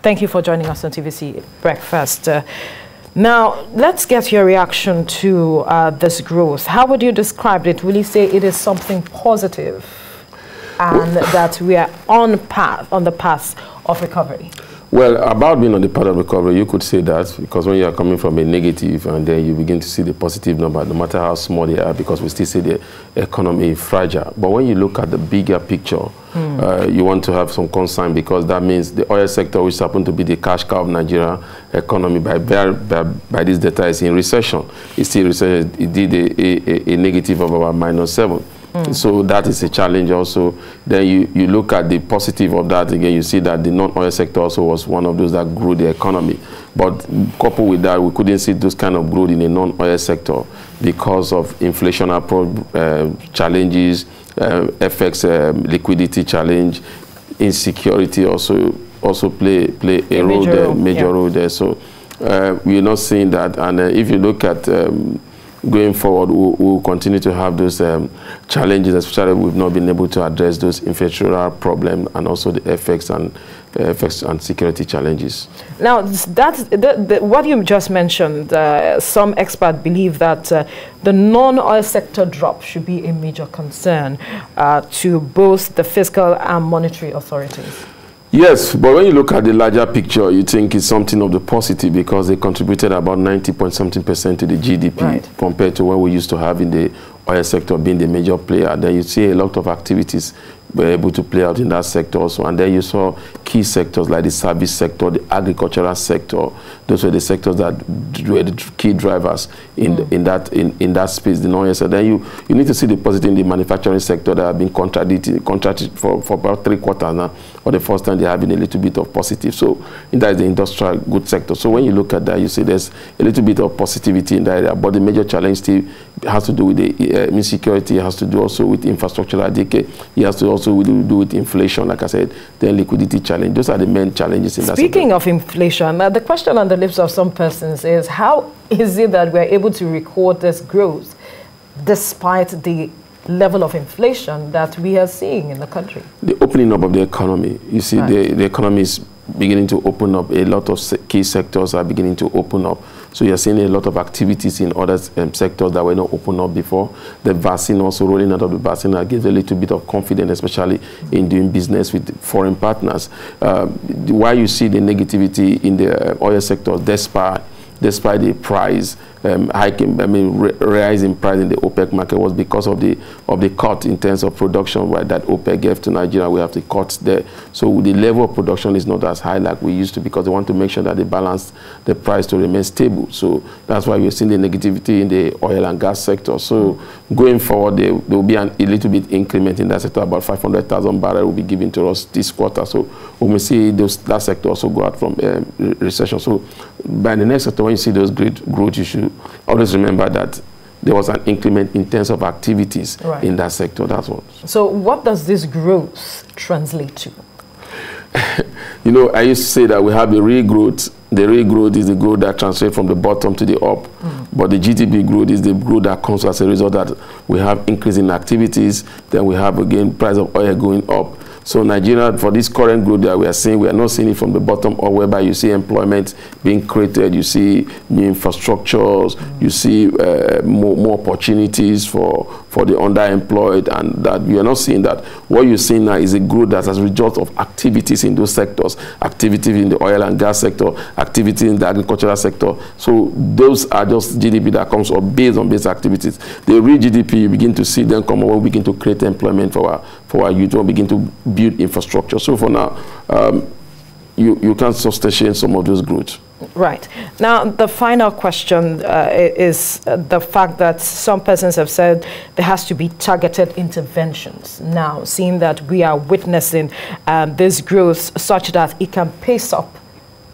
Thank you for joining us on TVC Breakfast. Now, let's get your reaction to this growth. How would you describe it? Will you say it is something positive and that we are on the path of recovery? Well, about being on the path of recovery, you could say that, because when you are coming from a negative and then you begin to see the positive number, no matter how small they are, because we still see the economy fragile. But when you look at the bigger picture, you want to have some concern, because that means the oil sector, which happens to be the cash cow of Nigeria economy, by this data is in recession. It's still recession. It did a negative of about -7. So that is a challenge also. Then you look at the positive of that again, you see that the non-oil sector also was one of those that grew the economy. But coupled with that, we couldn't see those kind of growth in the non-oil sector because of inflationary challenges, FX liquidity challenge, insecurity also play a role there, major role there. So we're not seeing that. And if you look at going forward, we'll continue to have those challenges, especially we've not been able to address those infrastructural problems and also the effects and security challenges. Now, what you just mentioned, some experts believe that the non-oil sector drop should be a major concern to both the fiscal and monetary authorities. Yes, but when you look at the larger picture, you think it's something of the positive, because they contributed about 90.something% to the GDP, compared to what we used to have in the oil sector being the major player. Then you see a lot of activities were able to play out in that sector also. And then you saw key sectors like the service sector, the agricultural sector. Those were the sectors that were the key drivers in that space, the non-oil sector. Then you need to see the positive in the manufacturing sector that have been contracted for about 3 quarters now. For the first time, they have been a little bit of positive. So that is the industrial goods sector. So when you look at that, you see there's a little bit of positivity in that area. But the major challenge still has to do with the insecurity, has to do also with infrastructural decay. It has to also do with inflation, like I said, then liquidity challenge. Those are the main challenges in that sector. Speaking of inflation, the question on the lips of some persons is, how is it that we're able to record this growth despite the level of inflation that we are seeing in the country? The opening up of the economy. You see, the economy is beginning to open up. A lot of key sectors are beginning to open up. So you're seeing a lot of activities in other sectors that were not open up before. The vaccine, also rolling out of the vaccine, that gives a little bit of confidence, especially in doing business with foreign partners. Why you see the negativity in the oil sector, despite the price hiking, rise in price in the OPEC market, was because of the cut in terms of production that OPEC gave to Nigeria. We have the cuts there, so the level of production is not as high like we used to, because they want to make sure that they balance the price to remain stable. So that's why we're seeing the negativity in the oil and gas sector. So going forward, there will be a little bit increment in that sector. About 500,000 barrels will be given to us this quarter. So we may see that sector also go out from recession. So by the next sector, when you see those great growth, you should always remember that there was an increment in terms of activities in that sector. That's what. So what does this growth translate to? You know, I used to say that we have the real growth. The real growth is the growth that translates from the bottom to the up. But the GDP growth is the growth that comes as a result that we have increase in activities, then we have, again, price of oil going up. So Nigeria, for this current growth that we are seeing, we are not seeing it from the bottom up, whereby you see employment being created, you see new infrastructures, you see more opportunities for the underemployed, and that you are not seeing that. What you're seeing now is a growth that as a result of activities in those sectors, activity in the oil and gas sector, activity in the agricultural sector. So those are just GDP that comes up based on these activities. The real GDP, you begin to see them come when we begin to create employment for our youth, when we begin to build infrastructure. So for now, you can't sustain some of those growth. Right. Now, the final question is the fact that some persons have said there has to be targeted interventions. Now, seeing that we are witnessing this growth such that it can pace up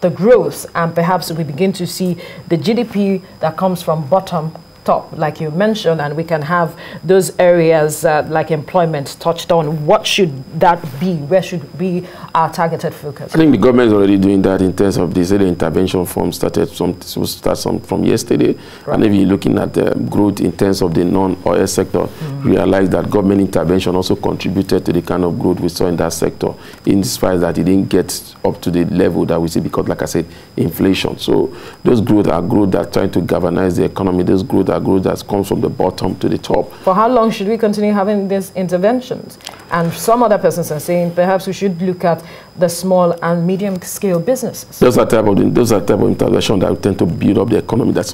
the growth, and perhaps we begin to see the GDP that comes from bottom top, like you mentioned, and we can have those areas like employment touched on. What should that be? Where should be our targeted focus? I think the government is already doing that in terms of the intervention form started from yesterday. Right. And if you're looking at the growth in terms of the non-oil sector, realize that government intervention also contributed to the kind of growth we saw in that sector, in spite that it didn't get up to the level that we see because, like I said, inflation. So those growth are growth that are trying to galvanize the economy. Those growth are growth that comes from the bottom to the top. For how long should we continue having these interventions? And some other persons are saying perhaps we should look at the small and medium scale businesses. Those are type of intervention that tend to build up the economy that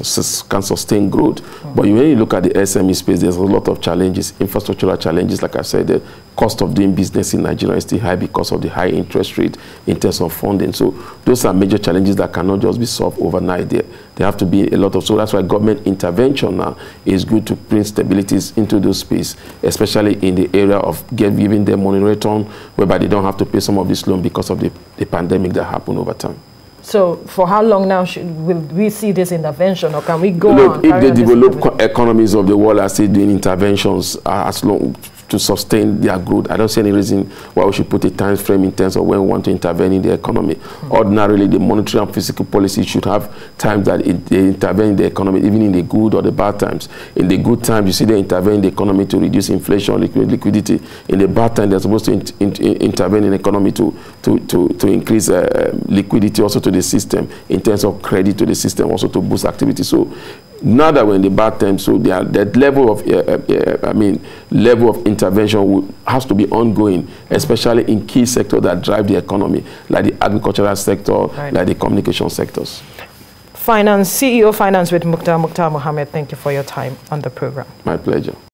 can sustain growth. But when you look at the SME space, there's a lot of challenges, infrastructural challenges. Like I said, the cost of doing business in Nigeria is still high because of the high interest rate in terms of funding. So those are major challenges that cannot just be solved overnight. There have to be a lot of, so that's why government intervention now is good to bring stabilities into those space, especially in the area of giving them money return, whereby they don't have to pay some of this loan because of the pandemic that happened over time. So for how long now will we see this intervention, or can we go on? If the developed economies of the world are still doing interventions as long to sustain their growth, I don't see any reason why we should put a time frame in terms of when we want to intervene in the economy. Ordinarily, the monetary and fiscal policy should have times that they intervene in the economy, even in the good or the bad times. In the good times, you see they intervene in the economy to reduce inflation, liquidity. In the bad time, they're supposed to intervene in the economy to increase liquidity also to the system, in terms of credit to the system, also to boost activity. So now that we're in the bad times, so that level of level of intervention has to be ongoing, especially in key sectors that drive the economy, like the agricultural sector, like the communication sectors. Finance, CEO Finance with Mukhtar Mohammed, thank you for your time on the program. My pleasure.